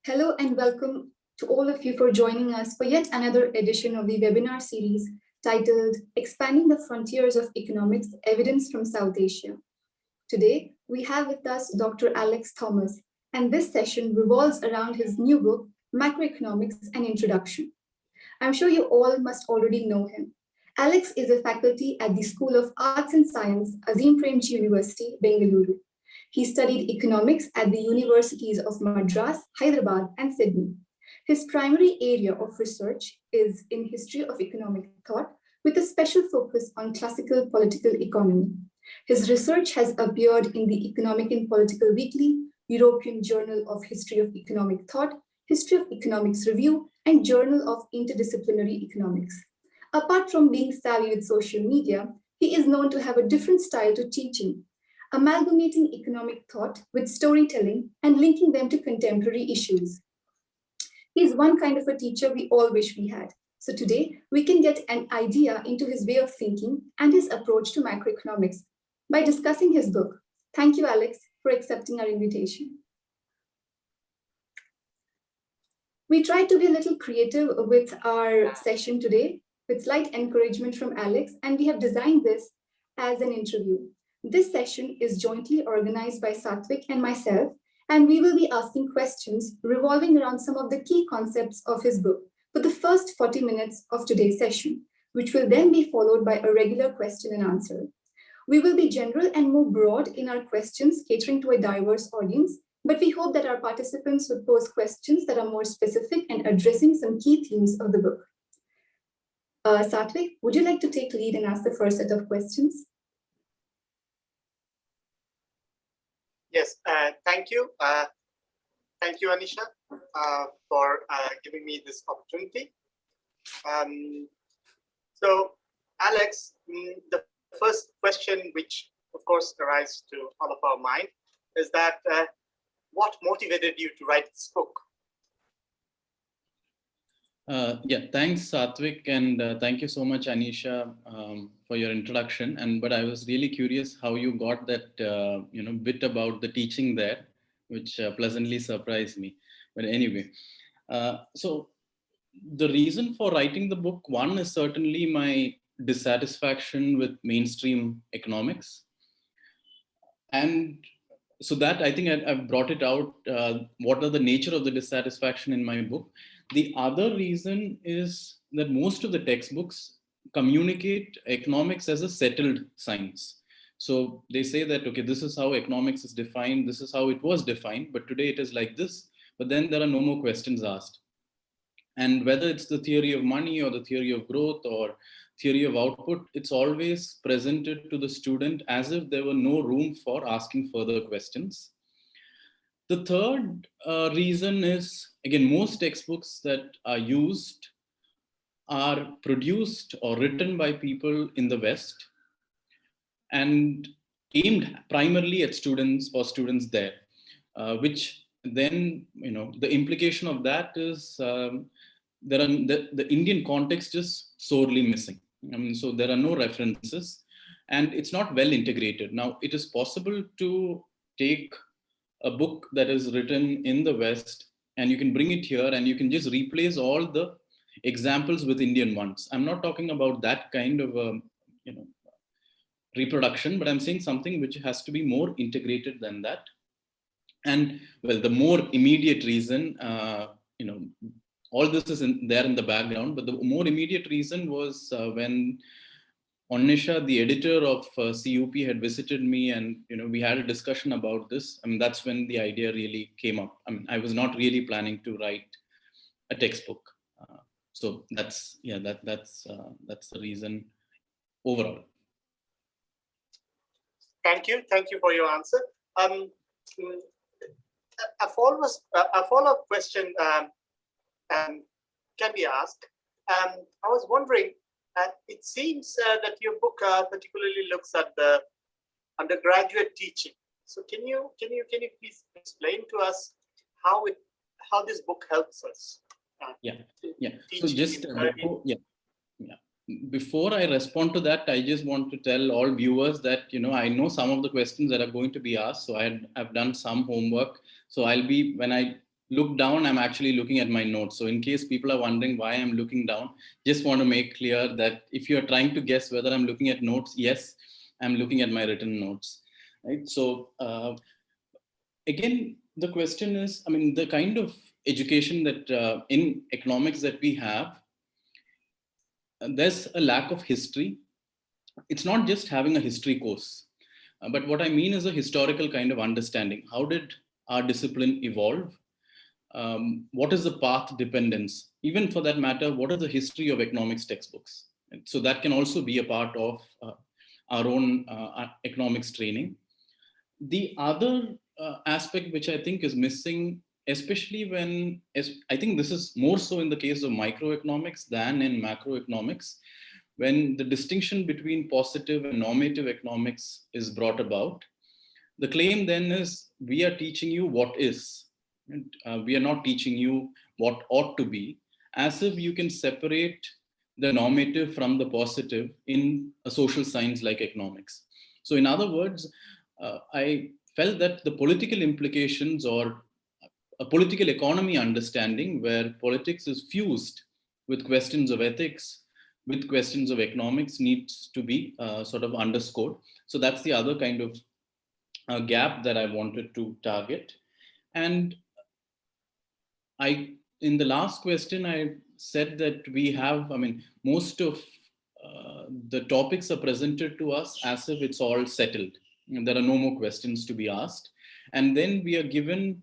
Hello and welcome to all of you for joining us for yet another edition of the webinar series titled Expanding the Frontiers of Economics, Evidence from South Asia. Today, we have with us Dr. Alex Thomas, and this session revolves around his new book, Macroeconomics, An Introduction. I'm sure you all must already know him. Alex is a faculty at the School of Arts and Science, Azim Premji University, Bengaluru. He studied economics at the universities of Madras, Hyderabad, and Sydney. His primary area of research is in history of economic thought, with a special focus on classical political economy. His research has appeared in the Economic and Political Weekly, European Journal of History of Economic Thought, History of Economics Review, and Journal of Interdisciplinary Economics. Apart from being savvy with social media, he is known to have a different style to teaching, amalgamating economic thought with storytelling and linking them to contemporary issues. He's one kind of a teacher we all wish we had. So today, we can get an idea into his way of thinking and his approach to macroeconomics by discussing his book. Thank you, Alex, for accepting our invitation. We tried to be a little creative with our session today, with slight encouragement from Alex, and we have designed this as an interview. This session is jointly organized by Satvik and myself, and we will be asking questions revolving around some of the key concepts of his book for the first 40 minutes of today's session, which will then be followed by a regular question and answer. We will be general and more broad in our questions, catering to a diverse audience, but we hope that our participants would pose questions that are more specific and addressing some key themes of the book. Satvik, would you like to take lead and ask the first set of questions? Yes, thank you. Thank you, Anisha, for giving me this opportunity. So, Alex, the first question, which of course arises to all of our mind, is that what motivated you to write this book? Yeah, thanks, Satvik, and thank you so much, Anisha, for your introduction. But I was really curious how you got that bit about the teaching there, which pleasantly surprised me. But anyway, so the reason for writing the book, one is certainly my dissatisfaction with mainstream economics, and so that I think I've brought it out. What are the nature of the dissatisfaction in my book? The other reason is that most of the textbooks communicate economics as a settled science. So they say that, okay, this is how economics is defined, this is how it was defined, but today it is like this, but then there are no more questions asked. And whether it's the theory of money or the theory of growth or theory of output, it's always presented to the student as if there were no room for asking further questions. The third reason is, again, most textbooks that are used are produced or written by people in the West and aimed primarily at students or students there, which then, the implication of that is the Indian context is sorely missing. So there are no references and it's not well integrated. Now, it is possible to take a book that is written in the West and you can bring it here and you can just replace all the examples with Indian ones. I'm not talking about that kind of reproduction, but I'm saying something which has to be more integrated than that. And well, the more immediate reason, all this is there in the background, but the more immediate reason was when Anisha, the editor of CUP, had visited me, and we had a discussion about this. That's when the idea really came up. I was not really planning to write a textbook, so that's the reason overall. Thank you for your answer. A follow-up question can be asked. I was wondering. It seems that your book particularly looks at the undergraduate teaching. So can you please explain to us how this book helps us? So just before I respond to that, I just want to tell all viewers that I know some of the questions that are going to be asked. So I've done some homework. So when I look down, I'm actually looking at my notes. So in case people are wondering why I'm looking down, just want to make clear that if you're trying to guess whether I'm looking at notes, yes, I'm looking at my written notes, right? So again, the question is, I mean, the kind of education that in economics that we have, there's a lack of history. It's not just having a history course, but what I mean is a historical kind of understanding. How did our discipline evolve? What is the path dependence? Even for that matter, what is the history of economics textbooks? And so that can also be a part of our own economics training. The other aspect which I think is missing, especially when, I think this is more so in the case of microeconomics than in macroeconomics, when the distinction between positive and normative economics is brought about, the claim then is we are teaching you what is, and we are not teaching you what ought to be, as if you can separate the normative from the positive in a social science like economics. So in other words, I felt that the political implications or a political economy understanding where politics is fused with questions of ethics, with questions of economics needs to be sort of underscored. So that's the other kind of gap that I wanted to target. And in the last question, I said that we have, I mean, most of the topics are presented to us as if it's all settled. And there are no more questions to be asked. And then we are given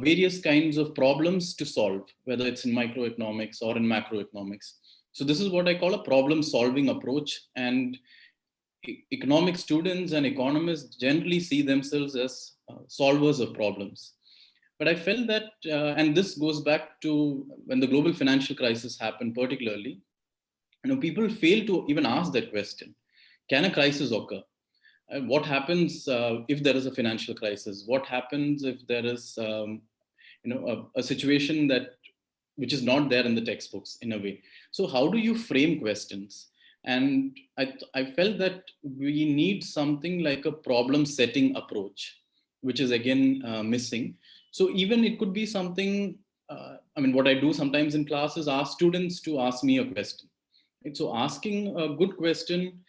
various kinds of problems to solve, whether it's in microeconomics or in macroeconomics. So this is what I call a problem solving approach. And economic students and economists generally see themselves as solvers of problems. But I felt that, and this goes back to when the global financial crisis happened, particularly, people fail to even ask that question. Can a crisis occur? What happens if there is a financial crisis? What happens if there is, a situation which is not there in the textbooks in a way? So how do you frame questions? And I felt that we need something like a problem setting approach, which is again missing. So even it could be something, what I do sometimes in class is ask students to ask me a question. Right? So asking a good question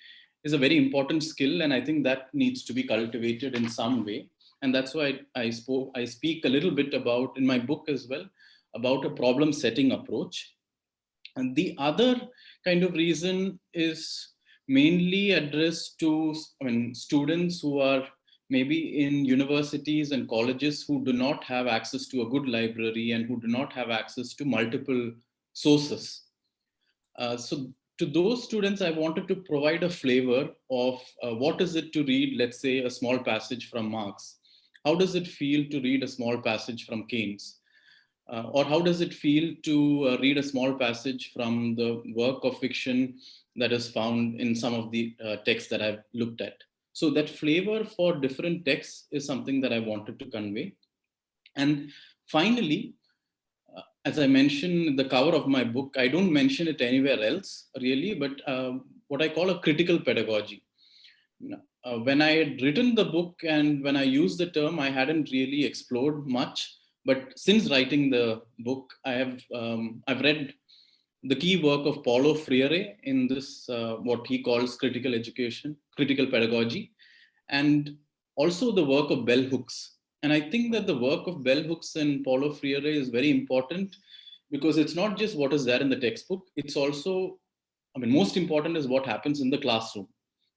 is a very important skill, and I think that needs to be cultivated in some way. And that's why I speak a little bit about in my book as well about a problem setting approach. And the other kind of reason is mainly addressed to students who are maybe in universities and colleges who do not have access to a good library and who do not have access to multiple sources. So to those students, I wanted to provide a flavor of what is it to read, let's say, a small passage from Marx. How does it feel to read a small passage from Keynes? Or how does it feel to read a small passage from the work of fiction that is found in some of the texts that I've looked at? So that flavor for different texts is something that I wanted to convey. And finally, as I mentioned in the cover of my book, I don't mention it anywhere else really, but what I call a critical pedagogy. When I had written the book and when I used the term, I hadn't really explored much. But since writing the book, I've read the key work of Paulo Freire in this what he calls critical education, critical pedagogy, and also the work of bell hooks. And I think that the work of bell hooks and Paulo Freire is very important because it's not just what is there in the textbook. It's also, most important is what happens in the classroom.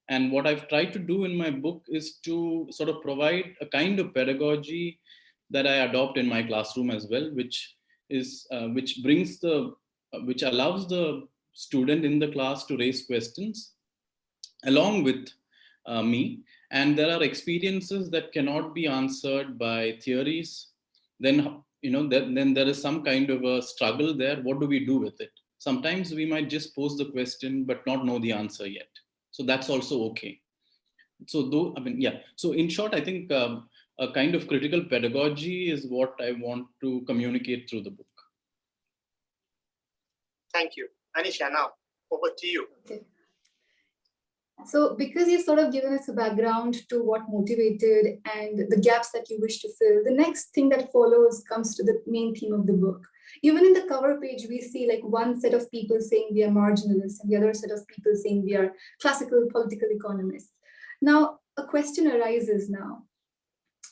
And what I've tried to do in my book is to sort of provide a kind of pedagogy that I adopt in my classroom as well, which allows the student in the class to raise questions along with me. And there are experiences that cannot be answered by theories. Then then there is some kind of a struggle there. What do we do with it? Sometimes we might just pose the question but not know the answer yet. So that's also okay. So so in short, I think a kind of critical pedagogy is what I want to communicate through the book. Thank you. Anisha, now over to you. Okay. So because you've sort of given us a background to what motivated and the gaps that you wish to fill, the next thing that follows comes to the main theme of the book. Even in the cover page, we see like one set of people saying we are marginalists and the other set of people saying we are classical political economists. Now, a question arises now.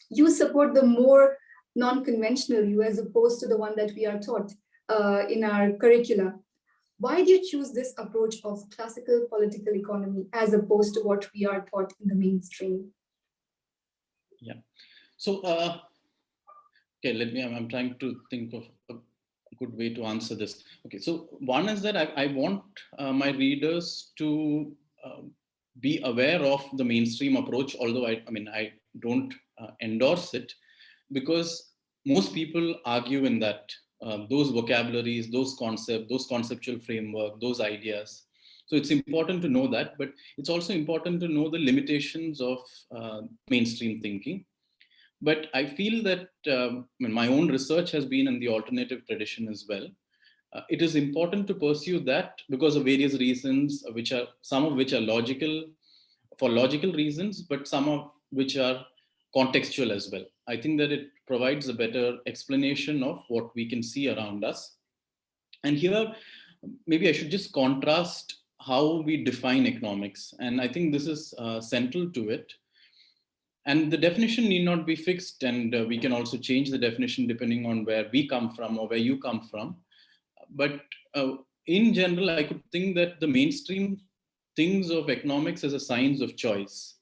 You support the more non-conventional view as opposed to the one that we are taught in our curricula. Why do you choose this approach of classical political economy as opposed to what we are taught in the mainstream? Yeah. So, okay, I'm trying to think of a good way to answer this. Okay, so one is that I want my readers to be aware of the mainstream approach, although I don't endorse it, because most people argue in that those vocabularies, those concepts, those conceptual framework, those ideas. So it's important to know that, but it's also important to know the limitations of mainstream thinking. But I feel that my own research has been in the alternative tradition as well. It is important to pursue that because of various reasons, some of which are logical, for logical reasons, but some of which are contextual as well. I think that it provides a better explanation of what we can see around us. And here, maybe I should just contrast how we define economics. And I think this is central to it. And the definition need not be fixed, and we can also change the definition depending on where we come from or where you come from. But in general, I could think that the mainstream thinks of economics as a science of choice.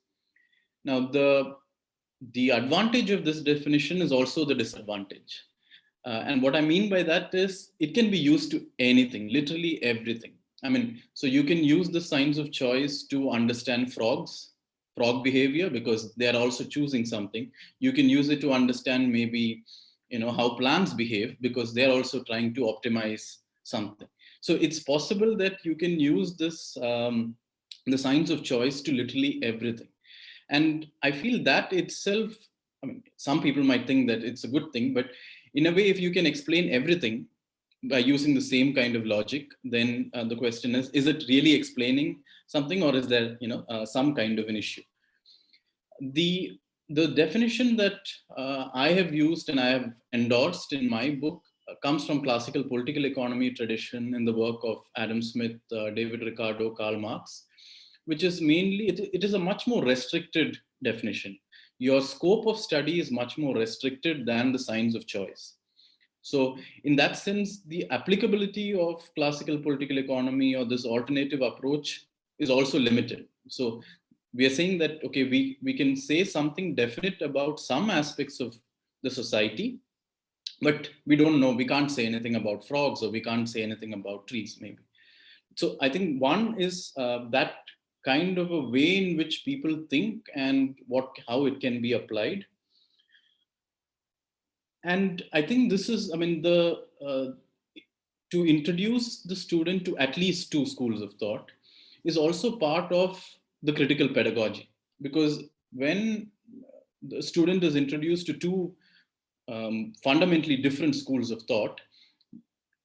Now, the advantage of this definition is also the disadvantage. And what I mean by that is it can be used to anything, literally everything. So you can use the science of choice to understand frog behavior, because they are also choosing something. You can use it to understand maybe, how plants behave, because they're also trying to optimize something. So it's possible that you can use this, the science of choice, to literally everything. And I feel that itself, some people might think that it's a good thing, but in a way, if you can explain everything by using the same kind of logic, then the question is it really explaining something, or is there, some kind of an issue? The definition that I have used and I have endorsed in my book comes from classical political economy tradition in the work of Adam Smith, David Ricardo, Karl Marx, which is mainly, it is a much more restricted definition. Your scope of study is much more restricted than the science of choice. So in that sense, the applicability of classical political economy or this alternative approach is also limited. So we are saying that, okay, we can say something definite about some aspects of the society, but we don't know, we can't say anything about frogs, or we can't say anything about trees, maybe. So I think one is that kind of a way in which people think and how it can be applied. And I think this is, to introduce the student to at least two schools of thought is also part of the critical pedagogy, because when the student is introduced to two fundamentally different schools of thought,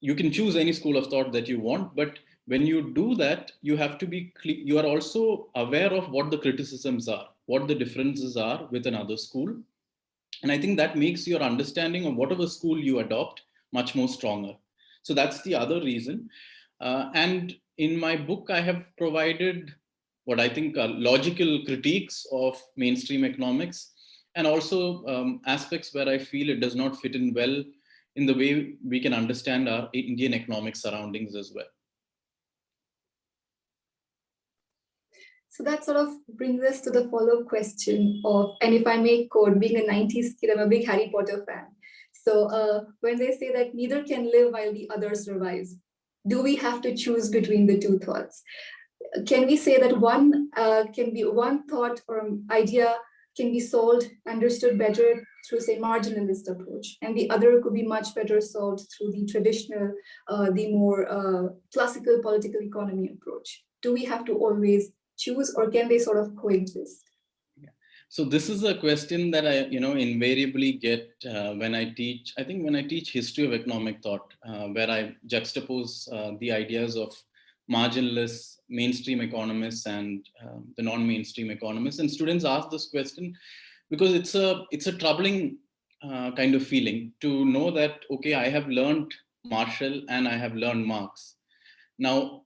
you can choose any school of thought that you want, but when you do that, you have to be you are also aware of what the criticisms are, what the differences are with another school. And I think that makes your understanding of whatever school you adopt much more stronger. So that's the other reason. And in my book, I have provided what I think are logical critiques of mainstream economics, and also aspects where I feel it does not fit in well in the way we can understand our Indian economic surroundings as well. So that sort of brings us to the follow-up question of, and if I may quote, being a 90s kid, I'm a big Harry Potter fan. So when they say that neither can live while the other survives, do we have to choose between the two thoughts? Can we say that one thought or idea can be solved, understood better through, say, marginalist approach, and the other could be much better solved through the traditional, the more classical political economy approach? Do we have to always choose, or can they sort of coexist? Yeah. So this is a question that I, invariably get when I teach. I think when I teach history of economic thought, where I juxtapose the ideas of marginalists, mainstream economists, and the non-mainstream economists. And students ask this question because it's a troubling kind of feeling to know that, okay, I have learned Marshall and I have learned Marx. Now,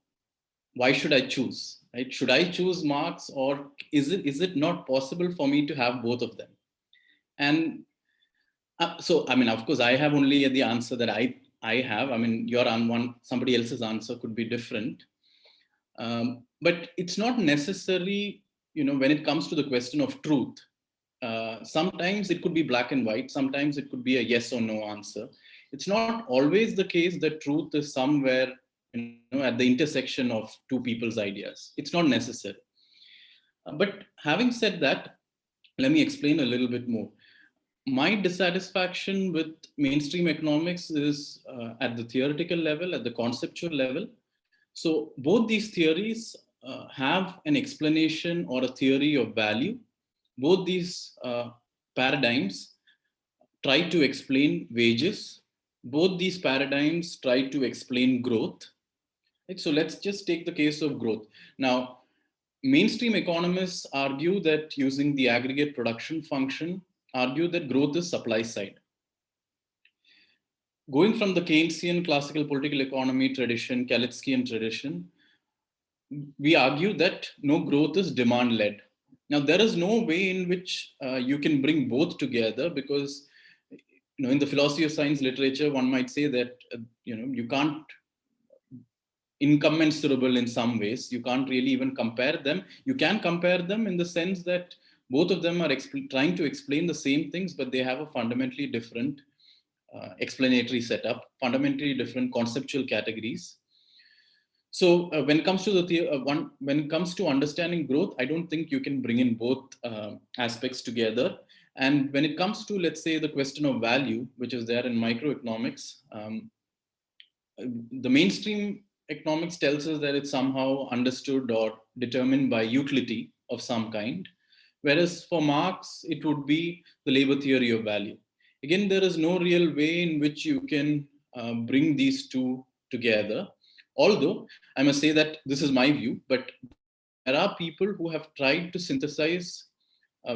why should I choose? Right? Should I choose Marx, or is it not possible for me to have both of them? And so, I mean, of course, I have only the answer that I have. I mean, somebody else's answer could be different. But it's not necessary, when it comes to the question of truth. Sometimes it could be black and white. Sometimes it could be a yes or no answer. It's not always the case that truth is somewhere, at the intersection of two people's ideas. It's not necessary. But having said that, let me explain a little bit more. My dissatisfaction with mainstream economics is at the theoretical level, at the conceptual level. So both these theories have an explanation or a theory of value. Both these paradigms try to explain wages. Both these paradigms try to explain growth. Right? So let's just take the case of growth. Now, mainstream economists argue that using the aggregate production function, argue that growth is supply side. Going from the Keynesian classical political economy tradition, Kaleckian tradition, we argue that no, growth is demand led. Now, there is no way in which you can bring both together, because in the philosophy of science literature, one might say that you can't incommensurable in some ways. You can't really even compare them. You can compare them in the sense that both of them are trying to explain the same things, but they have a fundamentally different explanatory setup, fundamentally different conceptual categories. So when it comes to when it comes to understanding growth, I don't think you can bring in both aspects together. And when it comes to, let's say, the question of value, which is there in microeconomics, the mainstream economics tells us that it's somehow understood or determined by utility of some kind, whereas for Marx, it would be the labor theory of value. Again, there is no real way in which you can bring these two together. Although I must say that this is my view, but there are people who have tried to synthesize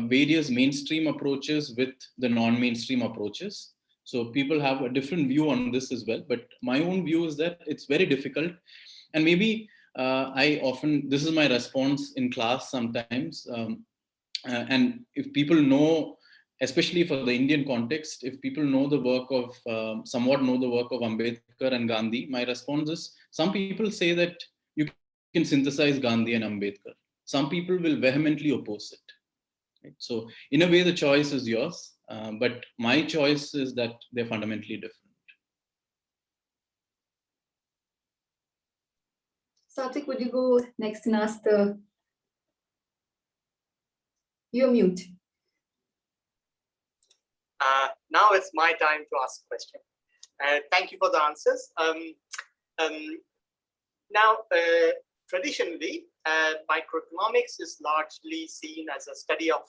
various mainstream approaches with the non-mainstream approaches. So people have a different view on this as well. But my own view is that it's very difficult. And maybe this is my response in class sometimes. And if people know, especially for the Indian context, if people know the work of, somewhat know the work of Ambedkar and Gandhi, my response is, some people say that you can synthesize Gandhi and Ambedkar. Some people will vehemently oppose it. Right? So in a way, the choice is yours, but my choice is that they're fundamentally different. Satvik, would you go next and ask You're mute. Now it's my time to ask a question. Thank you for the answers. Now, traditionally, microeconomics is largely seen as a study of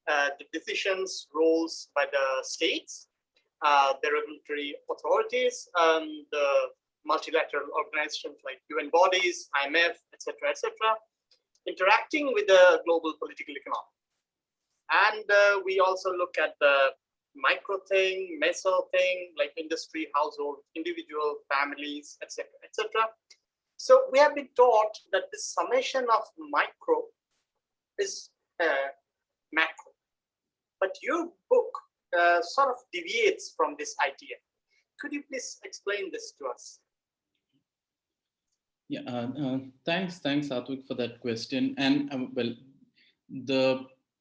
the decisions, roles by the states, the regulatory authorities, the multilateral organizations like UN bodies, IMF, etc., interacting with the global political economy. And we also look at the micro thing, meso thing, like industry, household, individual, families, etc., etc. So we have been taught that the summation of micro is macro. But your book sort of deviates from this idea. Could you please explain this to us? Yeah, thanks, Satvik, for that question. And well,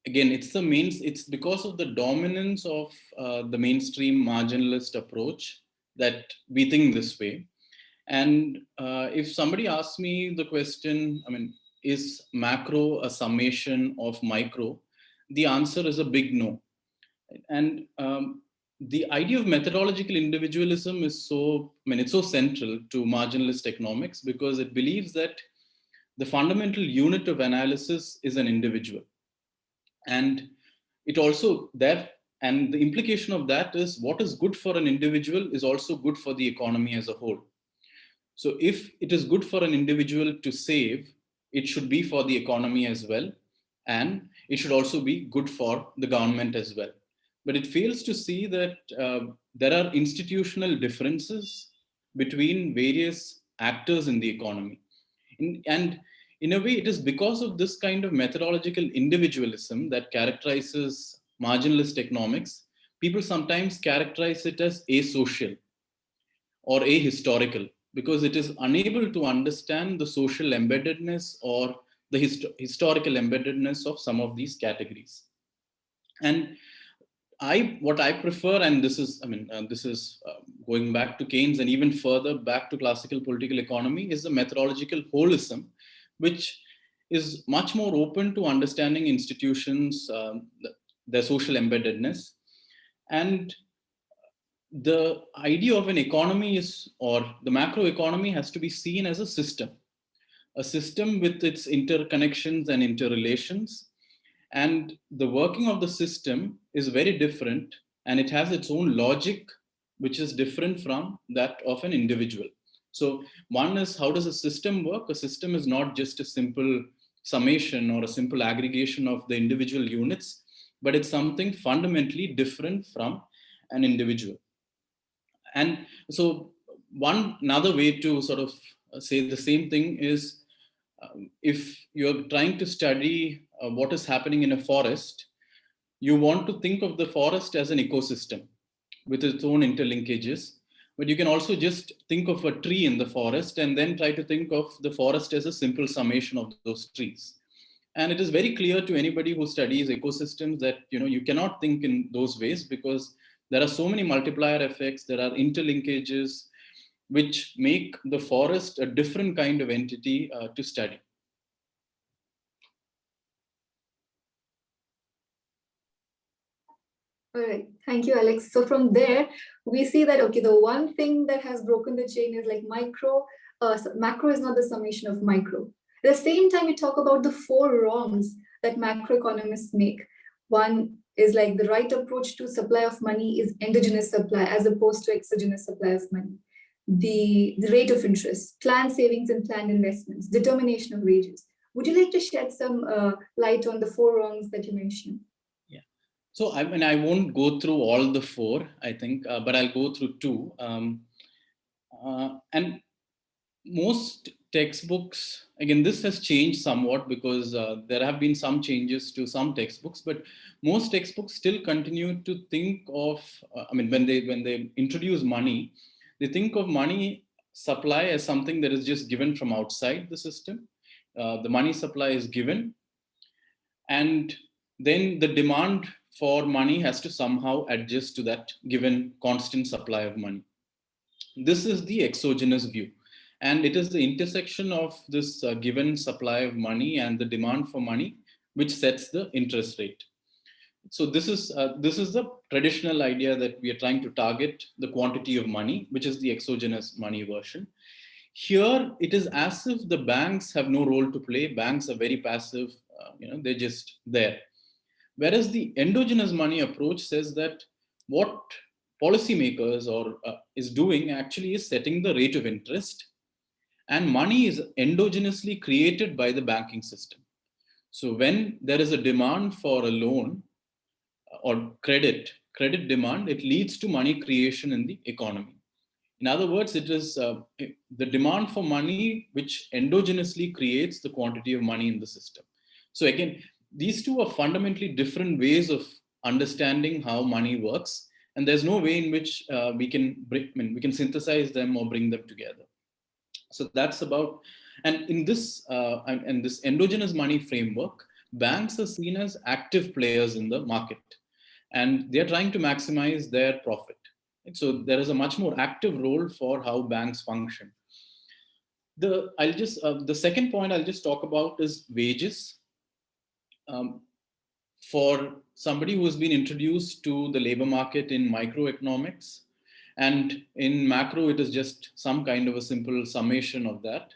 again, it's because of the dominance of the mainstream marginalist approach that we think this way. And if somebody asks me the question, I mean, is macro a summation of micro? The answer is a big no. And the idea of methodological individualism is it's so central to marginalist economics, because it believes that the fundamental unit of analysis is an individual. And it also and the implication of that is what is good for an individual is also good for the economy as a whole. So if it is good for an individual to save, it should be for the economy as well. And it should also be good for the government as well. But it fails to see that there are institutional differences between various actors in the economy. And in a way, it is because of this kind of methodological individualism that characterizes marginalist economics. People sometimes characterize it as asocial or ahistorical because it is unable to understand the social embeddedness or the historical embeddedness of some of these categories. And what I prefer, and this is, this is going back to Keynes and even further back to classical political economy, is the methodological holism, which is much more open to understanding institutions, their social embeddedness. And the idea of an economy is, or the macroeconomy has to be seen as a system with its interconnections and interrelations. And the working of the system is very different, and it has its own logic, which is different from that of an individual. So one is, how does a system work? A system is not just a simple summation or a simple aggregation of the individual units, but it's something fundamentally different from an individual. And so another way to sort of say the same thing is, if you're trying to study what is happening in a forest, you want to think of the forest as an ecosystem with its own interlinkages. But you can also just think of a tree in the forest and then try to think of the forest as a simple summation of those trees. And it is very clear to anybody who studies ecosystems that you cannot think in those ways, because there are so many multiplier effects, there are interlinkages, which make the forest a different kind of entity to study. All right, thank you, Alex. So from there, we see that, okay, the one thing that has broken the chain is like macro is not the summation of micro. At the same time, we talk about the four wrongs that macroeconomists make. One is like the right approach to supply of money is endogenous supply as opposed to exogenous supply of money. The rate of interest, planned savings and planned investments, determination of wages. Would you like to shed some light on the four wrongs that you mentioned? So I won't go through all the four, I think, but I'll go through two. And most textbooks, again, this has changed somewhat because there have been some changes to some textbooks, but most textbooks still continue to think of, when they introduce money, they think of money supply as something that is just given from outside the system. The money supply is given, and then the demand for money has to somehow adjust to that given constant supply of money. This is the exogenous view. And it is the intersection of this given supply of money and the demand for money which sets the interest rate. So this is the traditional idea that we are trying to target the quantity of money, which is the exogenous money version. Here, it is as if the banks have no role to play. Banks are very passive, they're just there. Whereas the endogenous money approach says that what policymakers is doing actually is setting the rate of interest, and money is endogenously created by the banking system. So when there is a demand for a loan or credit demand, it leads to money creation in the economy. In other words, it is the demand for money which endogenously creates the quantity of money in the system. So again, these two are fundamentally different ways of understanding how money works, and there's no way in which we can synthesize them or bring them together. So that's about, and in this endogenous money framework, banks are seen as active players in the market, and they're trying to maximize their profit. So there is a much more active role for how banks function. The second point I'll just talk about is wages. For somebody who has been introduced to the labor market in microeconomics, and in macro, it is just some kind of a simple summation of that.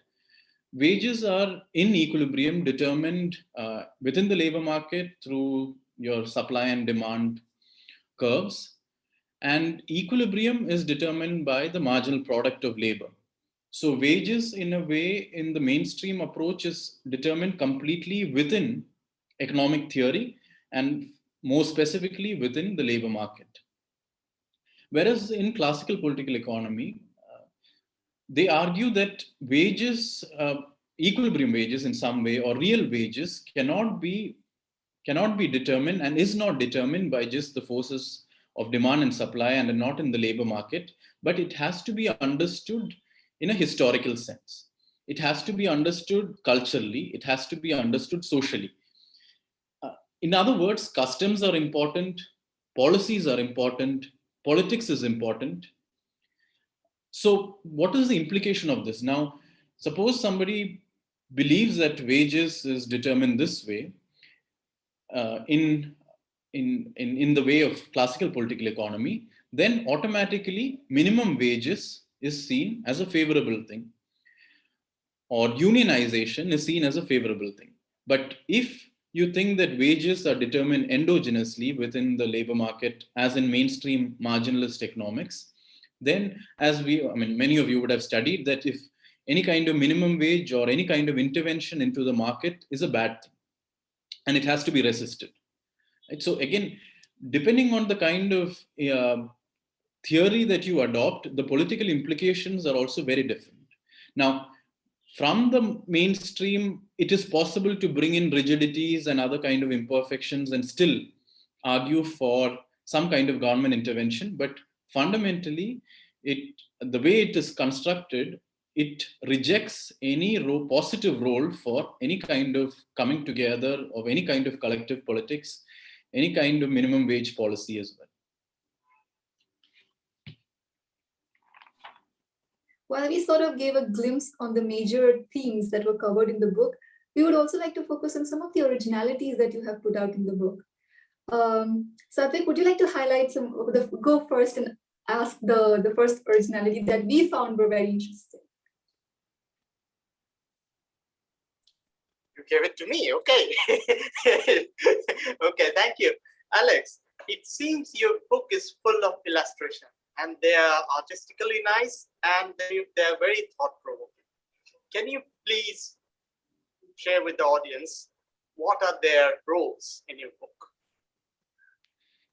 Wages are in equilibrium, determined within the labor market through your supply and demand curves. And equilibrium is determined by the marginal product of labor. So wages, in a way, in the mainstream approach, is determined completely within economic theory and more specifically within the labor market. Whereas in classical political economy, they argue that wages, equilibrium wages in some way, or real wages cannot be determined and is not determined by just the forces of demand and supply and are not in the labor market, but it has to be understood in a historical sense. It has to be understood culturally. It has to be understood socially. In other words, customs are important, policies are important, politics is important. So what is the implication of this? Now, suppose somebody believes that wages is determined this way, in the way of classical political economy, then automatically minimum wages is seen as a favorable thing, or unionization is seen as a favorable thing. But if you think that wages are determined endogenously within the labor market, as in mainstream marginalist economics, then many of you would have studied that if any kind of minimum wage or any kind of intervention into the market is a bad thing, and it has to be resisted. Right? So again, depending on the kind of theory that you adopt, the political implications are also very different. Now, from the mainstream, it is possible to bring in rigidities and other kind of imperfections and still argue for some kind of government intervention. But fundamentally, the way it is constructed, it rejects any positive role for any kind of coming together of any kind of collective politics, any kind of minimum wage policy as well. While we sort of gave a glimpse on the major themes that were covered in the book, we would also like to focus on some of the originalities that you have put out in the book. Satvik, would you like to highlight go first and ask the first originality that we found were very interesting? You gave it to me, okay. Okay, thank you. Alex, it seems your book is full of illustration, and they are artistically nice, and they're very thought-provoking. Can you please share with the audience what are their roles in your book?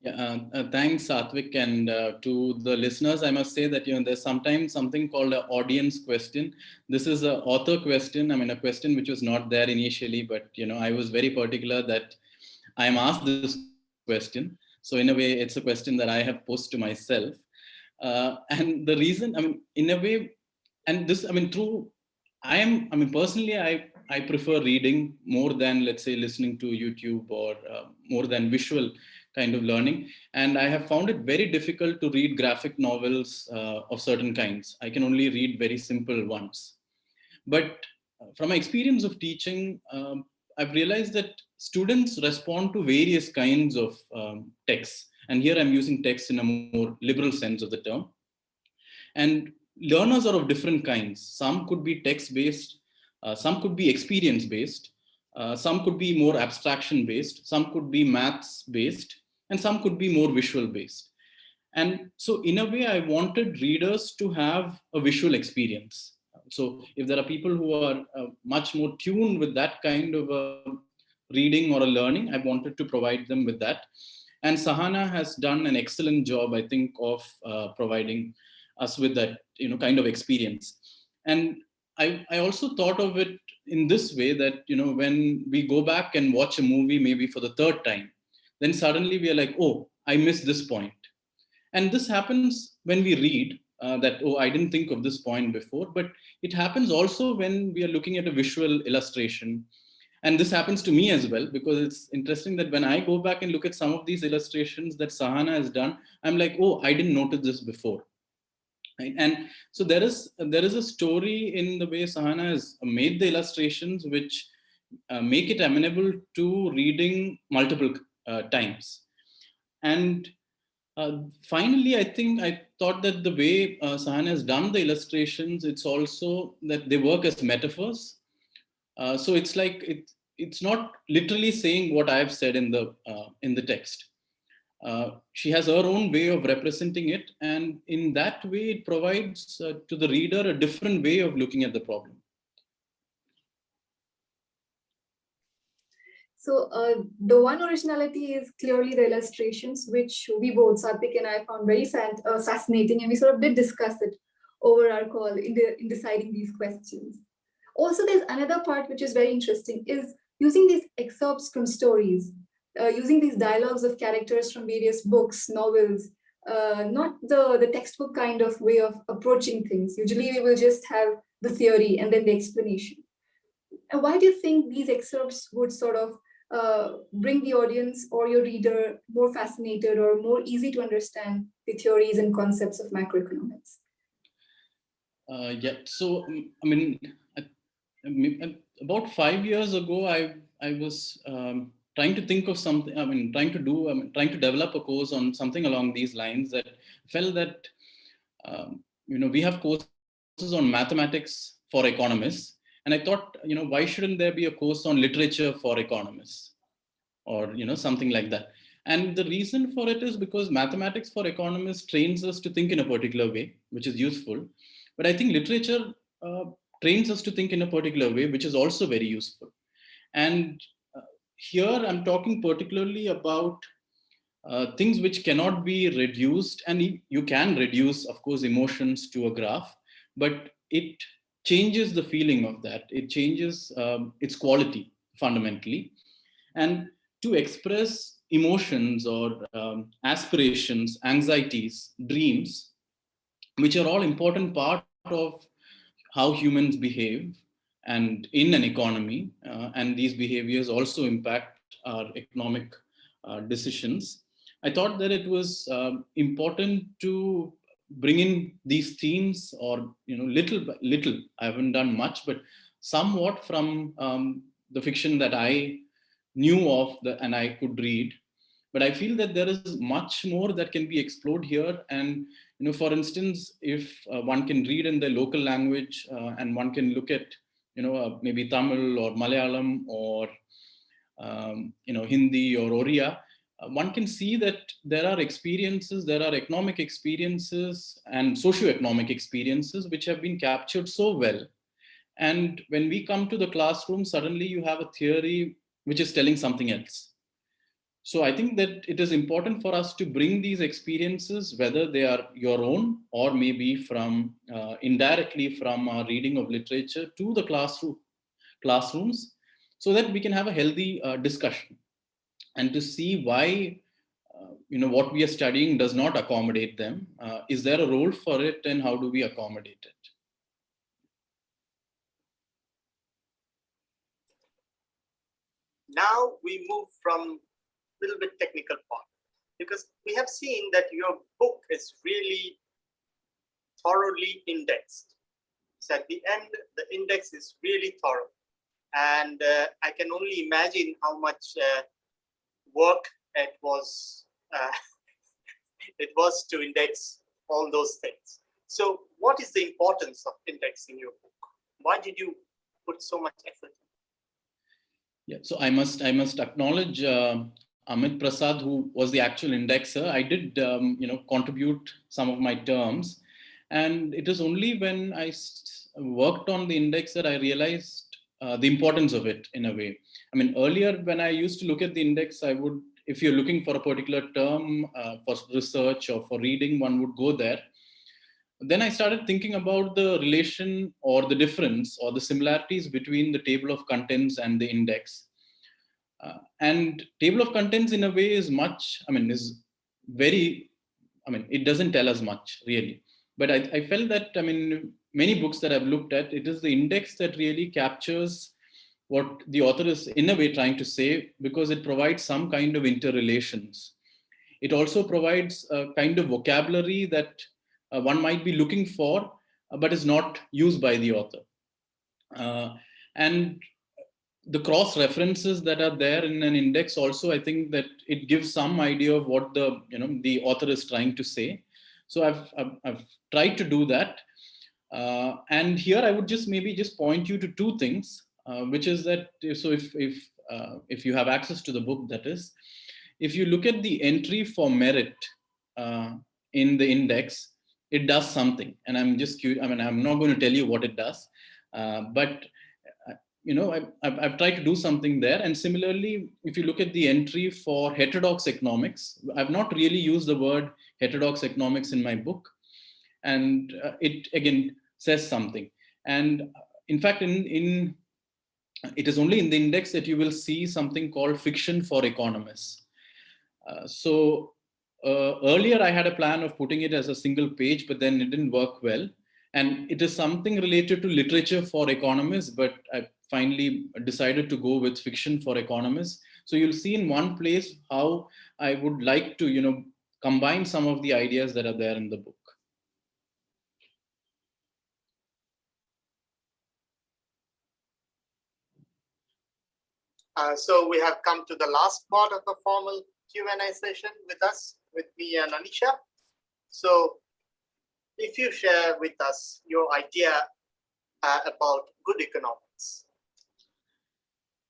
Yeah, thanks, Satvik, and to the listeners, I must say that there's sometimes something called an audience question. This is an author question. A question which was not there initially, but I was very particular that I am asked this question. So in a way, it's a question that I have posed to myself. And the reason, in a way, and this, personally, I prefer reading more than, let's say, listening to YouTube or more than visual kind of learning. And I have found it very difficult to read graphic novels of certain kinds. I can only read very simple ones. But from my experience of teaching, I've realized that students respond to various kinds of texts. And here I'm using text in a more liberal sense of the term. And learners are of different kinds. Some could be text-based, some could be experience-based, some could be more abstraction-based, some could be maths-based, and some could be more visual-based. And so in a way, I wanted readers to have a visual experience. So if there are people who are much more tuned with that kind of a reading or a learning, I wanted to provide them with that. And Sahana has done an excellent job, I think, of providing us with that kind of experience. And I also thought of it in this way that when we go back and watch a movie maybe for the third time, then suddenly we are like, oh, I missed this point. And this happens when we read that, oh, I didn't think of this point before, but it happens also when we are looking at a visual illustration. And this happens to me as well, because it's interesting that when I go back and look at some of these illustrations that Sahana has done, I'm like, oh, I didn't notice this before. Right? And so there is a story in the way Sahana has made the illustrations which make it amenable to reading multiple times. And finally, I thought that the way Sahana has done the illustrations, it's also that they work as metaphors. So it's like it's not literally saying what I have said in the text. She has her own way of representing it, and in that way it provides to the reader a different way of looking at the problem. So the one originality is clearly the illustrations, which we both, Satvik and I, found very fascinating, and we sort of did discuss it over our call in deciding these questions. Also, there's another part which is very interesting, is using these excerpts from stories, using these dialogues of characters from various books, novels, not the textbook kind of way of approaching things. Usually we will just have the theory and then the explanation. And why do you think these excerpts would sort of bring the audience or your reader more fascinated or more easy to understand the theories and concepts of macroeconomics? Yeah, so I mean, about 5 years ago, I was trying to think of something. I mean, trying to develop a course on something along these lines. That felt that we have courses on mathematics for economists, and I thought, why shouldn't there be a course on literature for economists, or something like that? And the reason for it is because mathematics for economists trains us to think in a particular way, which is useful. But I think literature trains us to think in a particular way, which is also very useful. And here I'm talking particularly about things which cannot be reduced, and you can reduce, of course, emotions to a graph, but it changes the feeling of that. It changes its quality fundamentally. And to express emotions or aspirations, anxieties, dreams, which are all important part of how humans behave and in an economy, and these behaviors also impact our economic decisions. I thought that it was important to bring in these themes, or little. I haven't done much, but somewhat from the fiction that I knew of and I could read. But I feel that there is much more that can be explored here. And for instance, if one can read in the local language, and one can look at maybe Tamil or Malayalam or Hindi or Oriya, one can see that there are economic experiences and socio-economic experiences which have been captured so well. And when we come to the classroom, suddenly you have a theory which is telling something else. So I think that it is important for us to bring these experiences, whether they are your own or maybe from indirectly from our reading of literature, to the classrooms, so that we can have a healthy discussion, and to see why what we are studying does not accommodate them. Is there a role for it, and how do we accommodate it? Now we move from a little bit technical part, because we have seen that your book is really thoroughly indexed. So at the end, the index is really thorough. And I can only imagine how much work it was to index all those things. So what is the importance of indexing your book? Why did you put so much effort? Yeah, so I must acknowledge Amit Prasad, who was the actual indexer. I did contribute some of my terms, and it is only when I worked on the index that I realized the importance of it in a way. I mean, earlier when I used to look at the index, I would, if you're looking for a particular term for research or for reading, one would go there. Then I started thinking about the relation or the difference or the similarities between the table of contents and the index. And table of contents in a way is it doesn't tell us much really. But I felt that, many books that I've looked at, it is the index that really captures what the author is in a way trying to say, because it provides some kind of interrelations. It also provides a kind of vocabulary that one might be looking for, but is not used by the author. And the cross references that are there in an index also, I think that it gives some idea of what the author is trying to say. So I've tried to do that. And here I would just point you to two things, which is that, so if you have access to the book, that is, if you look at the entry for merit in the index, it does something. And I'm just curious, I mean, I'm not going to tell you what it does, but I've tried to do something there. And similarly, if you look at the entry for heterodox economics, I've not really used the word heterodox economics in my book. And it again says something. And in fact, it is only in the index that you will see something called fiction for economists. Earlier I had a plan of putting it as a single page, but then it didn't work well. And it is something related to literature for economists, but I finally decided to go with fiction for economists. So you'll see in one place how I would like to, combine some of the ideas that are there in the book. So we have come to the last part of the formal Q&A session with me and Anisha. So if you share with us your idea about good economics.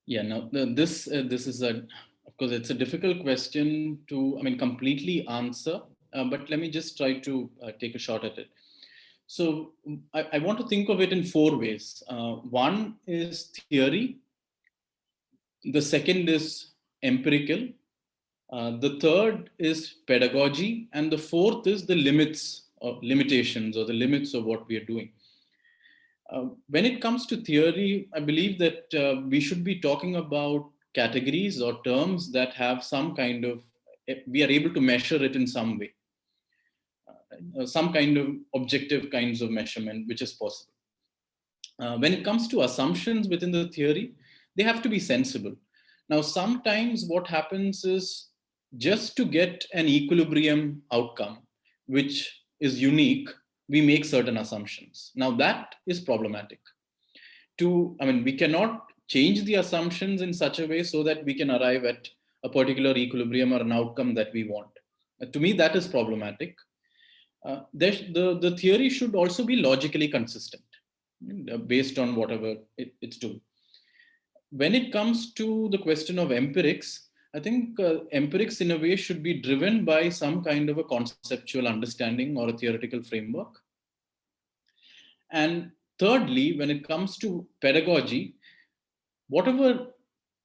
Yeah, now this is of course, it's a difficult question to, completely answer, but let me just try to take a shot at it. So I want to think of it in 4 ways. One is theory. The second is empirical. The third is pedagogy. And the fourth is the limitations or the limits of what we are doing. When it comes to theory, I believe that we should be talking about categories or terms that have some kind of, we are able to measure it in some way. Some kind of objective kinds of measurement, which is possible. When it comes to assumptions within the theory, they have to be sensible. Now, sometimes what happens is just to get an equilibrium outcome, which is unique, we make certain assumptions. Now, that is problematic. We cannot change the assumptions in such a way so that we can arrive at a particular equilibrium or an outcome that we want. To me, that is problematic. The theory should also be logically consistent based on whatever it's doing. When it comes to the question of empirics, I think empirics in a way should be driven by some kind of a conceptual understanding or a theoretical framework. And thirdly, when it comes to pedagogy, whatever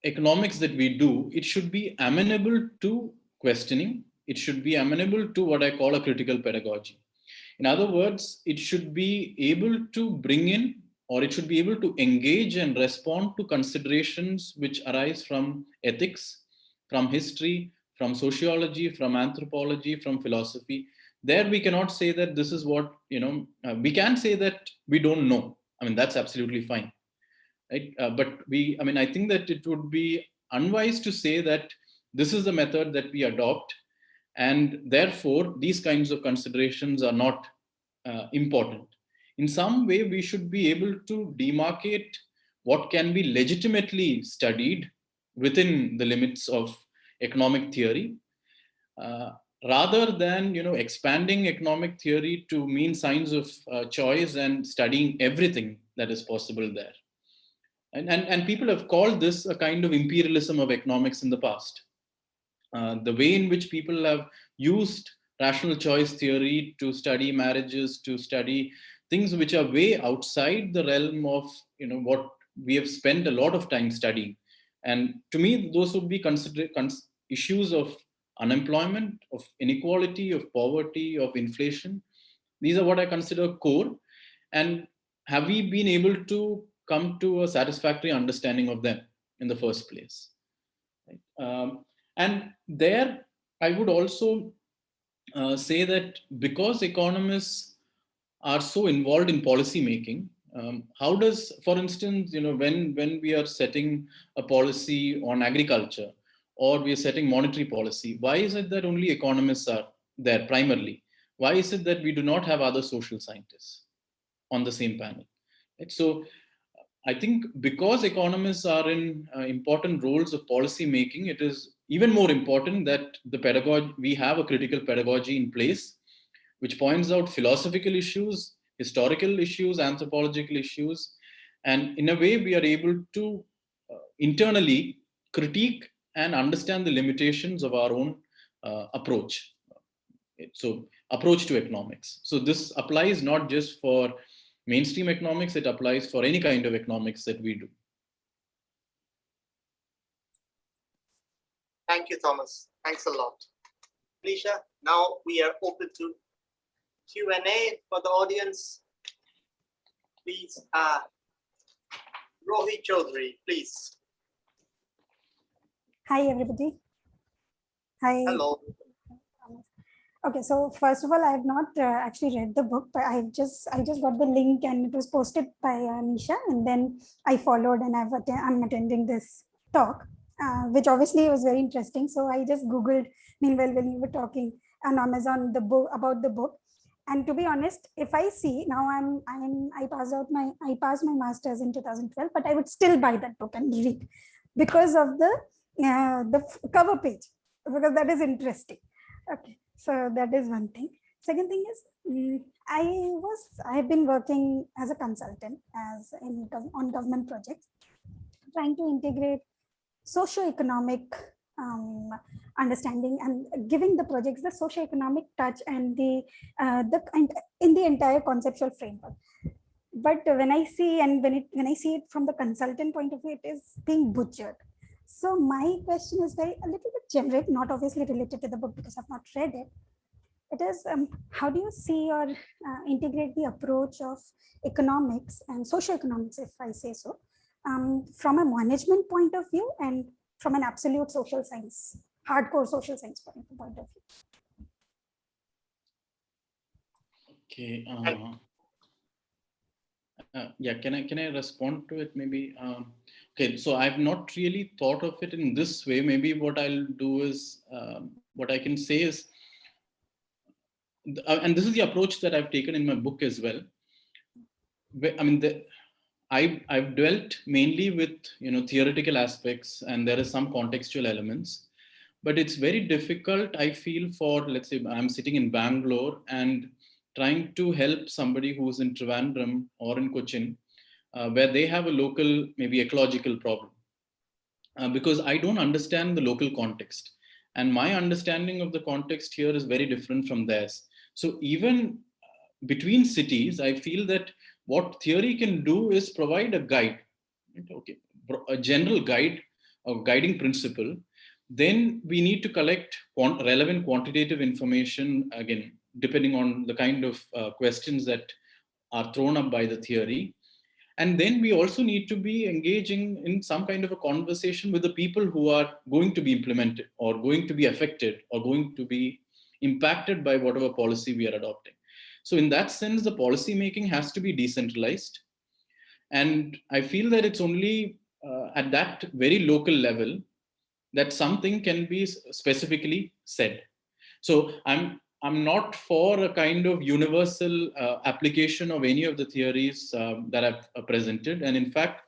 economics that we do, it should be amenable to questioning. It should be amenable to what I call a critical pedagogy. In other words, it should be able to bring in, or it should be able to engage and respond to considerations which arise from ethics, from history, from sociology, from anthropology, from philosophy. There we cannot say that this is what, we can say that we don't know. That's absolutely fine. Right? But I think that it would be unwise to say that this is the method that we adopt, and therefore these kinds of considerations are not important. In some way, we should be able to demarcate what can be legitimately studied within the limits of economic theory, rather than expanding economic theory to mean signs of choice and studying everything that is possible there. And people have called this a kind of imperialism of economics in the past. The way in which people have used rational choice theory to study marriages, to study things which are way outside the realm of what we have spent a lot of time studying. And to me, those would be considered issues of unemployment, of inequality, of poverty, of inflation. These are what I consider core. And have we been able to come to a satisfactory understanding of them in the first place? Right? And there, I would also say that because economists are so involved in policy making, how does, for instance, when we are setting a policy on agriculture, or we are setting monetary policy, why is it that only economists are there primarily? Why is it that we do not have other social scientists on the same panel? Right? So I think because economists are in important roles of policy making, it is even more important that we have a critical pedagogy in place, which points out philosophical issues, historical issues, anthropological issues. And in a way, we are able to internally critique and understand the limitations of our own approach. So approach to economics. So this applies not just for mainstream economics, it applies for any kind of economics that we do. Thank you, Thomas. Thanks a lot. Alicia, now we are open to Q&A for the audience. Please, Rohit Chaudhary, please. Hi, everybody. Hi. Hello. Okay, so first of all, I have not actually read the book, but I just got the link and it was posted by Nisha, and then I followed and I'm attending this talk, which obviously was very interesting. So I just Googled meanwhile when you were talking on Amazon the book about the book. And to be honest, if I see now I passed my master's in 2012, but I would still buy that book and read because of the cover page, because that is interesting. Okay, so that is one thing. Second thing is I have been working as a consultant on government projects, trying to integrate socio-economic understanding and giving the projects the socio-economic touch and in the entire conceptual framework. But when I see it from the consultant point of view, it is being butchered. So my question is a little bit generic, not obviously related to the book because I've not read it. It is, how do you see or integrate the approach of economics and socioeconomics, if I say so, from a management point of view and from an absolute social science, hardcore social science point of view? Okay. Yeah, can I respond to it maybe? Okay, so I've not really thought of it in this way. Maybe what I'll do is, what I can say is, and this is the approach that I've taken in my book as well. I mean, I've dwelt mainly with theoretical aspects, and there is some contextual elements, but it's very difficult, I feel, for, let's say I'm sitting in Bangalore and trying to help somebody who's in Trivandrum or in Cochin, where they have a local, maybe ecological problem, because I don't understand the local context. And my understanding of the context here is very different from theirs. So even between cities, I feel that what theory can do is provide a guide, okay, a general guide, a guiding principle. Then we need to collect relevant quantitative information, again, depending on the kind of questions that are thrown up by the theory. And then we also need to be engaging in some kind of a conversation with the people who are going to be implemented or going to be affected or going to be impacted by whatever policy we are adopting. So in that sense, the policy making has to be decentralized. And I feel that it's only at that very local level that something can be specifically said. So I'm not for a kind of universal application of any of the theories that I've presented. And in fact,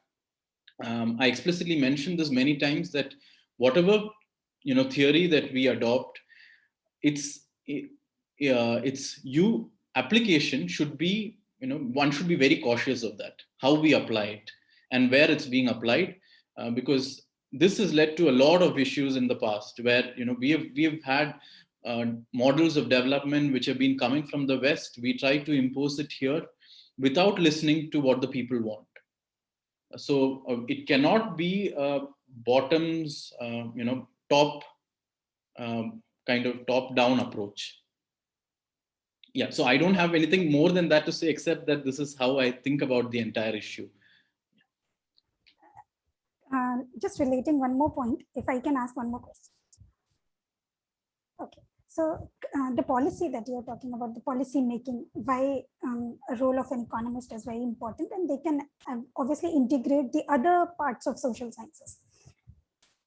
I explicitly mentioned this many times that whatever theory that we adopt, its application should be, one should be very cautious of that, how we apply it and where it's being applied, because this has led to a lot of issues in the past where we have had models of development which have been coming from the West. We try to impose it here without listening to what the people want. So it cannot be a bottoms, top kind of top-down approach. Yeah, so I don't have anything more than that to say, except that this is how I think about the entire issue. Just relating one more point, if I can ask one more question. Okay, so the policy that you're talking about, the policy making, why a role of an economist is very important, and they can obviously integrate the other parts of social sciences.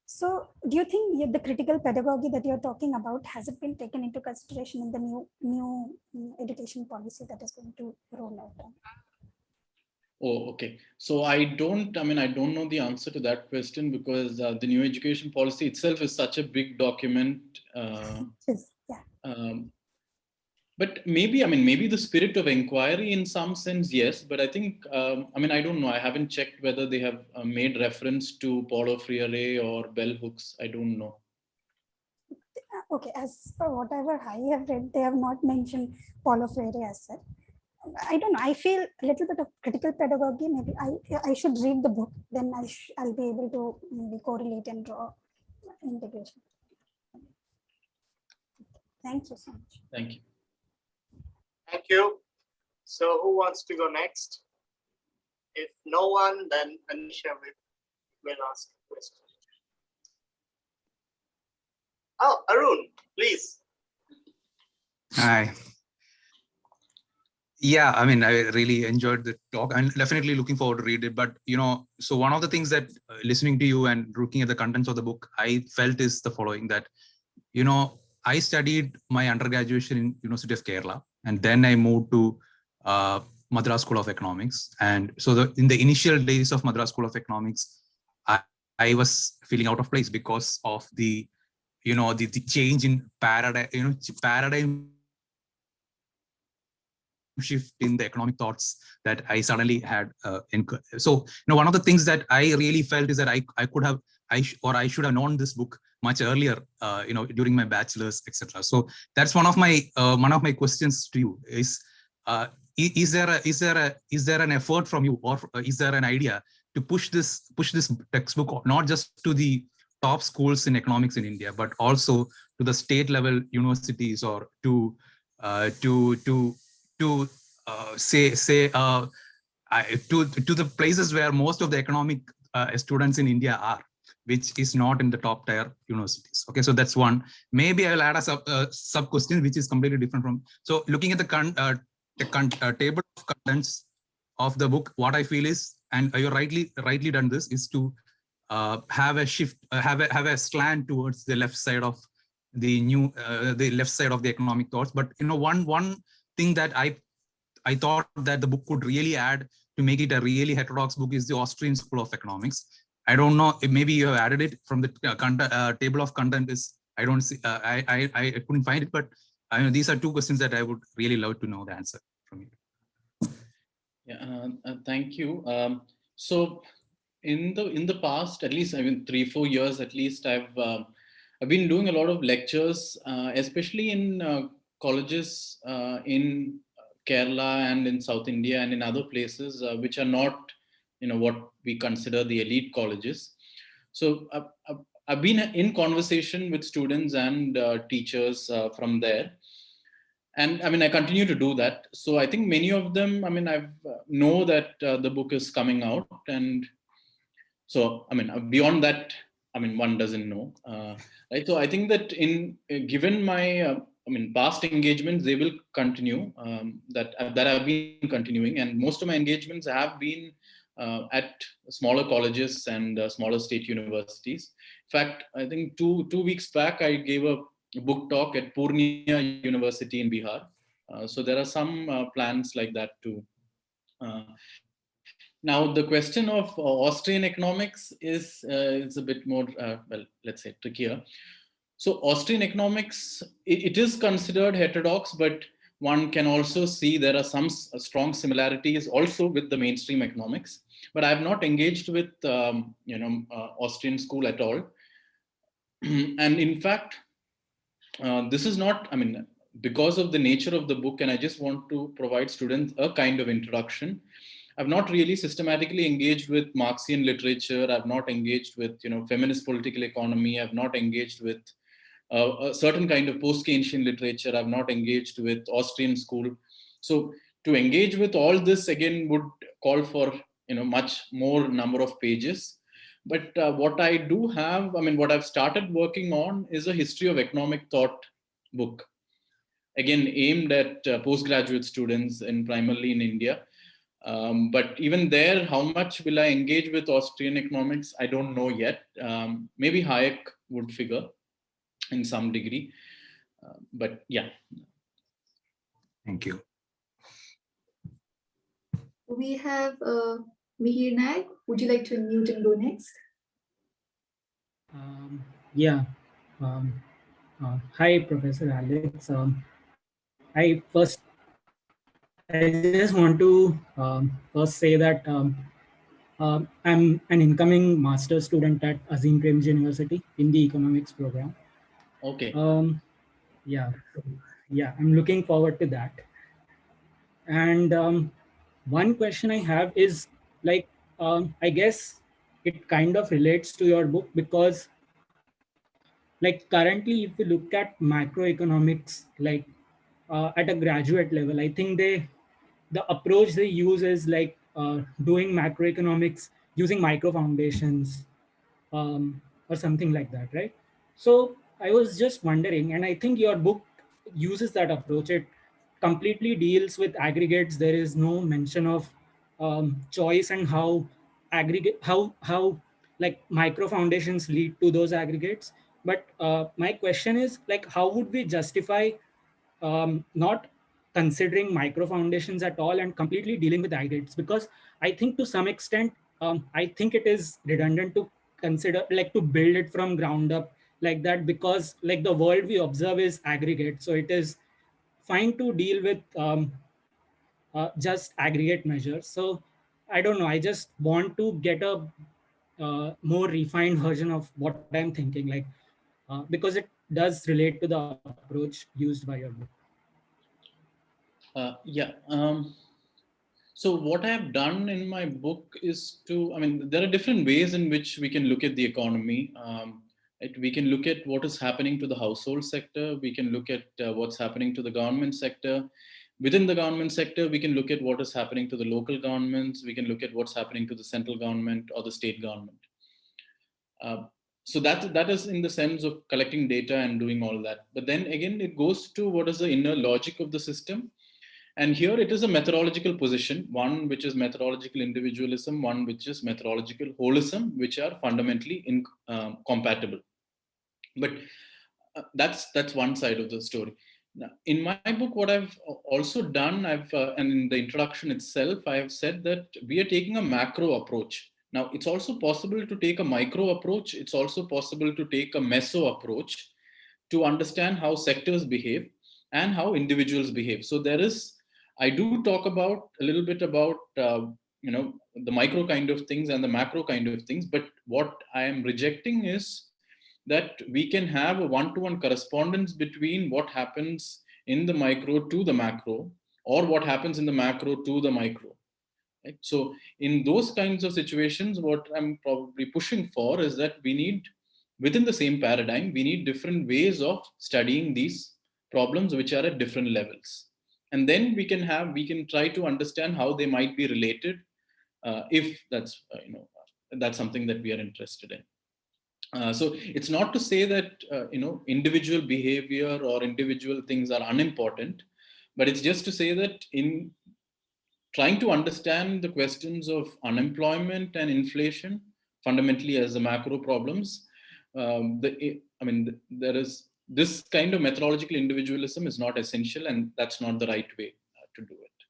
So do you think the critical pedagogy that you're talking about, has it been taken into consideration in the new education policy that is going to roll out? Oh, okay. So I don't know the answer to that question, because the new education policy itself is such a big document. Yeah. But maybe, I mean, maybe the spirit of inquiry in some sense, yes. But I think, I mean, I don't know. I haven't checked whether they have made reference to Paulo Freire or bell hooks. I don't know. Okay, as for whatever I have read, they have not mentioned Paulo Freire as such. I don't know. I feel a little bit of critical pedagogy. Maybe I should read the book. Then I'll be able to maybe correlate and draw integration. Thank you so much. Thank you. Thank you. So who wants to go next? If no one, then Anisha will ask a question. Oh, Arun, please. Hi. Yeah, I mean, I really enjoyed the talk. I'm definitely looking forward to read it. But, so one of the things that listening to you and looking at the contents of the book, I felt is the following, that, I studied my undergraduate in University of Kerala, and then I moved to Madras School of Economics. And so in the initial days of Madras School of Economics, I was feeling out of place because of the, the change in paradigm shift in the economic thoughts that I suddenly had. So, one of the things that I really felt is that I should have known this book much earlier, during my bachelor's, etc. So that's one of my questions to you is there an effort from you, or is there an idea to push this textbook not just to the top schools in economics in India, but also to the state level universities, or to the places where most of the economic students in India are, which is not in the top tier universities. Okay, so that's one. Maybe I will add a sub question which is completely different from. So looking at the table of contents of the book, what I feel is, and you rightly done this, is to have a shift, have a slant towards the left side of the left side of the economic thoughts. But one thing that I thought that the book could really add to make it a really heterodox book is the Austrian School of Economics. I don't know, maybe you have added it from the table of content. I don't see, I couldn't find it, but these are two questions that I would really love to know the answer from you. Yeah, thank you. So in the past, at least 3-4 years at least, I've been doing a lot of lectures, especially in colleges in Kerala and in South India and in other places which are not, what we consider the elite colleges. So I've been in conversation with students and teachers from there. And I continue to do that. So I think many of them, I know that the book is coming out. And so, beyond that, one doesn't know. Right? So I think that given my, past engagements, they will continue, that have been continuing. And most of my engagements have been at smaller colleges and smaller state universities. In fact, I think two weeks back, I gave a book talk at Purnia University in Bihar. So there are some plans like that too. Now, the question of Austrian economics is a bit more, let's say, trickier. So Austrian economics, it is considered heterodox, but one can also see there are some strong similarities also with the mainstream economics. But I have not engaged with, Austrian school at all. And in fact, this is not, because of the nature of the book, and I just want to provide students a kind of introduction. I've not really systematically engaged with Marxian literature. I've not engaged with, feminist political economy. I've not engaged with a certain kind of post-Keynesian literature. I've not engaged with Austrian school. So to engage with all this again would call for, much more number of pages. But what I do have, what I've started working on is a history of economic thought book. Again, aimed at postgraduate students and primarily in India. But even there, how much will I engage with Austrian economics? I don't know yet. Maybe Hayek would figure in some degree. But yeah. Thank you. We have Mihir Naik. Would you like to unmute and go next? Yeah. Hi, Professor Alex. I I just want to first say that I'm an incoming master's student at Azim Premji University in the economics program. Okay. Yeah, I'm looking forward to that. And one question I have is like, I guess it kind of relates to your book because like currently, if you look at macroeconomics, like at a graduate level, I think the approach they use is like doing macroeconomics using micro foundations or something like that, right? So I was just wondering, and I think your book uses that approach. It completely deals with aggregates. There is no mention of choice and how like micro foundations lead to those aggregates. But my question is like, how would we justify not considering micro foundations at all and completely dealing with aggregates? Because I think to some extent, I think it is redundant to consider like to build it from ground up like that, because like the world we observe is aggregate. So it is fine to deal with just aggregate measures. So I don't know. I just want to get a more refined version of what I'm thinking, like because it does relate to the approach used by your book. Yeah. So what I have done in my book is to, I mean, there are different ways in which we can look at the economy. We can look at what is happening to the household sector. We can look at what's happening to the government sector. Within the government sector, we can look at what is happening to the local governments. We can look at what's happening to the central government or the state government. So that is in the sense of collecting data and doing all that. But then again, it goes to what is the inner logic of the system. And here it is a methodological position, one which is methodological individualism, one which is methodological holism, which are fundamentally incompatible. But that's one side of the story. Now, in my book, what I've also done, and in the introduction itself, I have said that we are taking a macro approach. Now, it's also possible to take a micro approach. It's also possible to take a meso approach to understand how sectors behave and how individuals behave. So I do talk about a little bit about the micro kind of things and the macro kind of things. But what I am rejecting is that we can have a one-to-one correspondence between what happens in the micro to the macro, or what happens in the macro to the micro. Right? So in those kinds of situations, what I'm probably pushing for is that we need, within the same paradigm, we need different ways of studying these problems which are at different levels. And then we can try to understand how they might be related, if that's something that we are interested in. So it's not to say that individual behavior or individual things are unimportant, but it's just to say that in trying to understand the questions of unemployment and inflation fundamentally as the macro problems, there is this kind of methodological individualism is not essential, and that's not the right way to do it.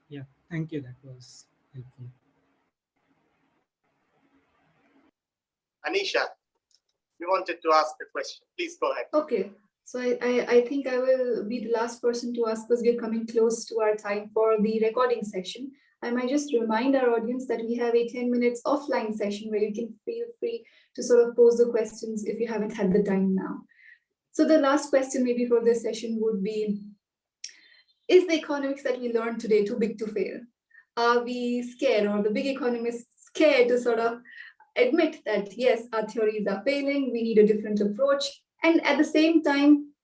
Yeah, thank you. That was helpful. Anisha, you wanted to ask a question. Please go ahead. Okay, so I think I will be the last person to ask because we're coming close to our time for the recording session. I might just remind our audience that we have a 10 minutes offline session where you can feel free to sort of pose the questions if you haven't had the time now. So the last question maybe for this session would be, is the economics that we learned today too big to fail? Are we scared, or the big economists scared to sort of admit that, yes, our theories are failing, we need a different approach, and at the same time,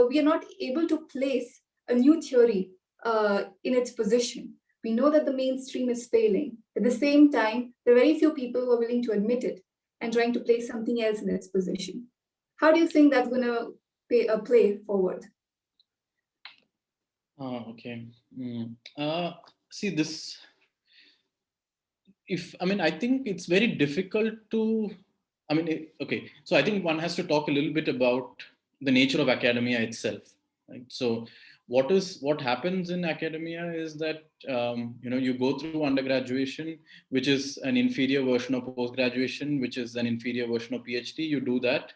we are not able to place a new theory in its position. We know that the mainstream is failing. At the same time, there are very few people who are willing to admit it and trying to place something else in its position. How do you think that's going to play forward? Okay. See this. I think it's very difficult to. Okay. So I think one has to talk a little bit about the nature of academia itself. Right. So what happens in academia is that you go through undergraduation, which is an inferior version of post-graduation, which is an inferior version of PhD. You do that,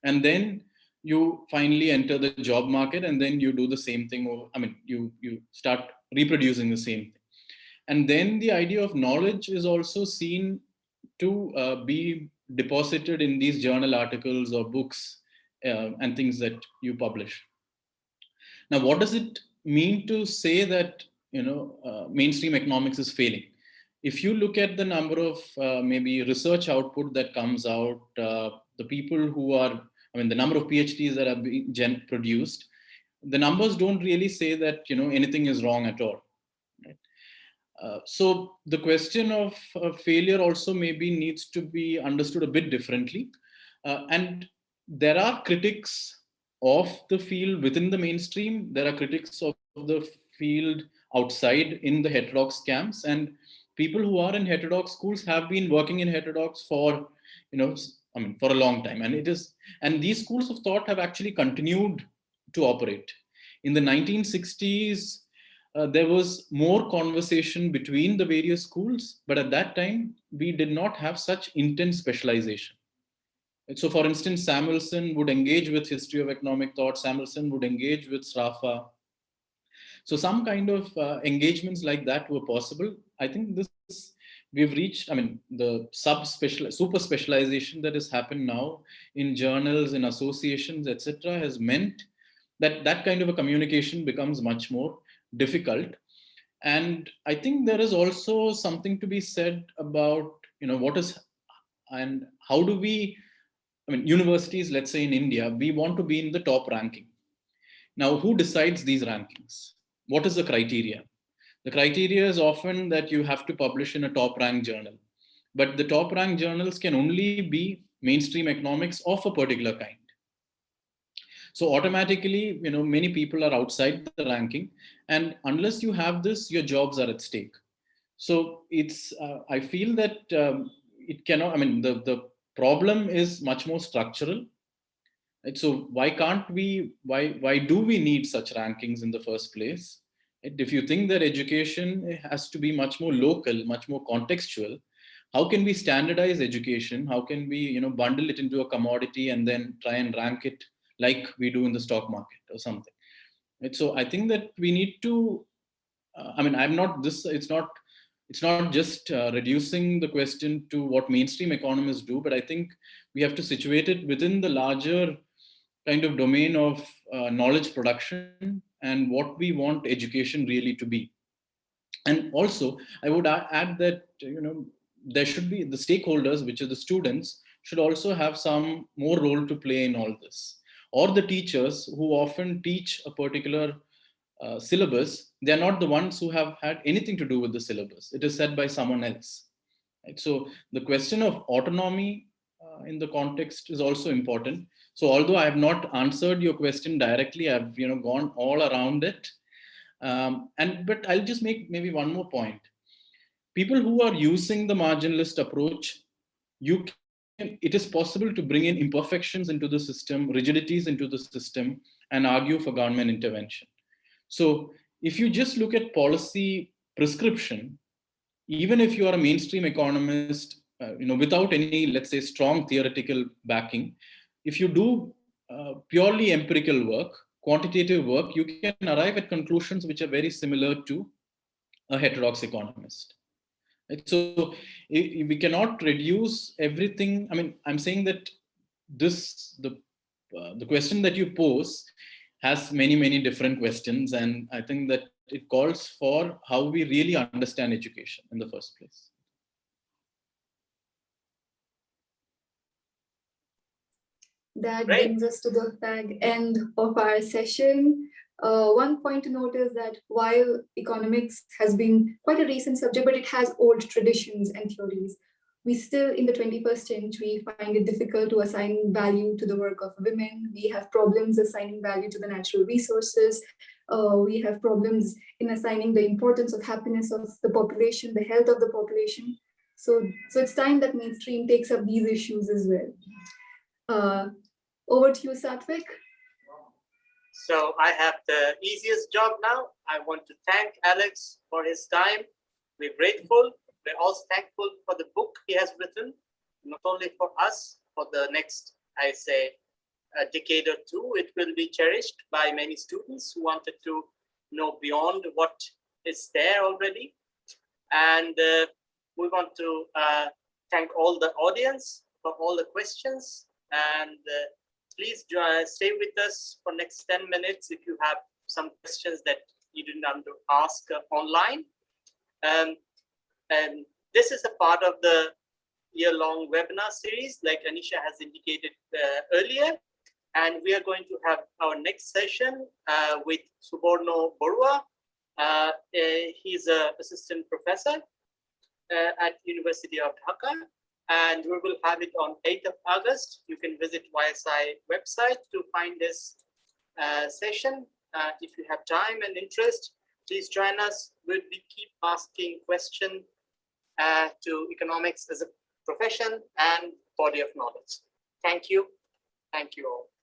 and then you finally enter the job market, and then you do the same thing. Or, I mean, you start reproducing the same thing. And then the idea of knowledge is also seen to be deposited in these journal articles or books and things that you publish. Now, what does it mean to say that mainstream economics is failing? If you look at the number of maybe research output that comes out, the people who are, I mean, the number of PhDs that are being produced, the numbers don't really say that anything is wrong at all. Right? So the question of failure also maybe needs to be understood a bit differently. And there are critics of the field within the mainstream. There are critics of the field outside in the heterodox camps, and people who are in heterodox schools have been working in heterodox for, for a long time. And these schools of thought have actually continued to operate. In the 1960s, there was more conversation between the various schools, but at that time, we did not have such intense specialization. So for instance, Samuelson would engage with history of economic thought, Samuelson would engage with Sraffa. So some kind of engagements like that were possible. I think we've reached, the super specialization that has happened now in journals, in associations, etc., has meant that kind of a communication becomes much more difficult. And I think there is also something to be said about, what is and how do we, universities, let's say in India, we want to be in the top ranking. Now, who decides these rankings? What is the criteria? The criteria is often that you have to publish in a top ranked journal. But the top ranked journals can only be mainstream economics of a particular kind. So automatically, many people are outside the ranking. And unless you have this, your jobs are at stake. So I feel that it cannot, the problem is much more structural. Right? So why do we need such rankings in the first place? If you think that education has to be much more local, much more contextual, how can we standardize education? How can we, bundle it into a commodity and then try and rank it like we do in the stock market or something? Right? So I think that we need to, it's not just reducing the question to what mainstream economists do, but I think we have to situate it within the larger kind of domain of knowledge production and what we want education really to be. And also, I would add that, there should be the stakeholders, which are the students, should also have some more role to play in all this. Or the teachers who often teach a particular syllabus, they're not the ones who have had anything to do with the syllabus. It is said by someone else. Right? So the question of autonomy in the context is also important. So although I have not answered your question directly, I've gone all around it. But I'll just make maybe one more point. People who are using the marginalist approach, it is possible to bring in imperfections into the system, rigidities into the system, and argue for government intervention. So if you just look at policy prescription, even if you are a mainstream economist, without any, let's say, strong theoretical backing, if you do purely empirical work, quantitative work, you can arrive at conclusions which are very similar to a heterodox economist. Right? So we cannot reduce everything. I'm saying that the question that you pose has many, many different questions. And I think that it calls for how we really understand education in the first place. That brings us to the end of our session. One point to note is that while economics has been quite a recent subject, but it has old traditions and theories, we still in the 21st century find it difficult to assign value to the work of women. We have problems assigning value to the natural resources. We have problems in assigning the importance of happiness of the population, the health of the population. So it's time that mainstream takes up these issues as well. Over to you, Satvik. So I have the easiest job now. I want to thank Alex for his time. We're grateful. We're also thankful for the book he has written, not only for us, for the next, a decade or two, it will be cherished by many students who wanted to know beyond what is there already. And we want to thank all the audience for all the questions. And please stay with us for next 10 minutes if you have some questions that you didn't ask online. And this is a part of the year-long webinar series, like Anisha has indicated earlier. And we are going to have our next session with Suborno Borua. He's an assistant professor at University of Dhaka. And we will have it on 8th of August. You can visit YSI website to find this session. If you have time and interest, please join us. We'll keep asking questions to economics as a profession and body of knowledge. Thank you. Thank you all.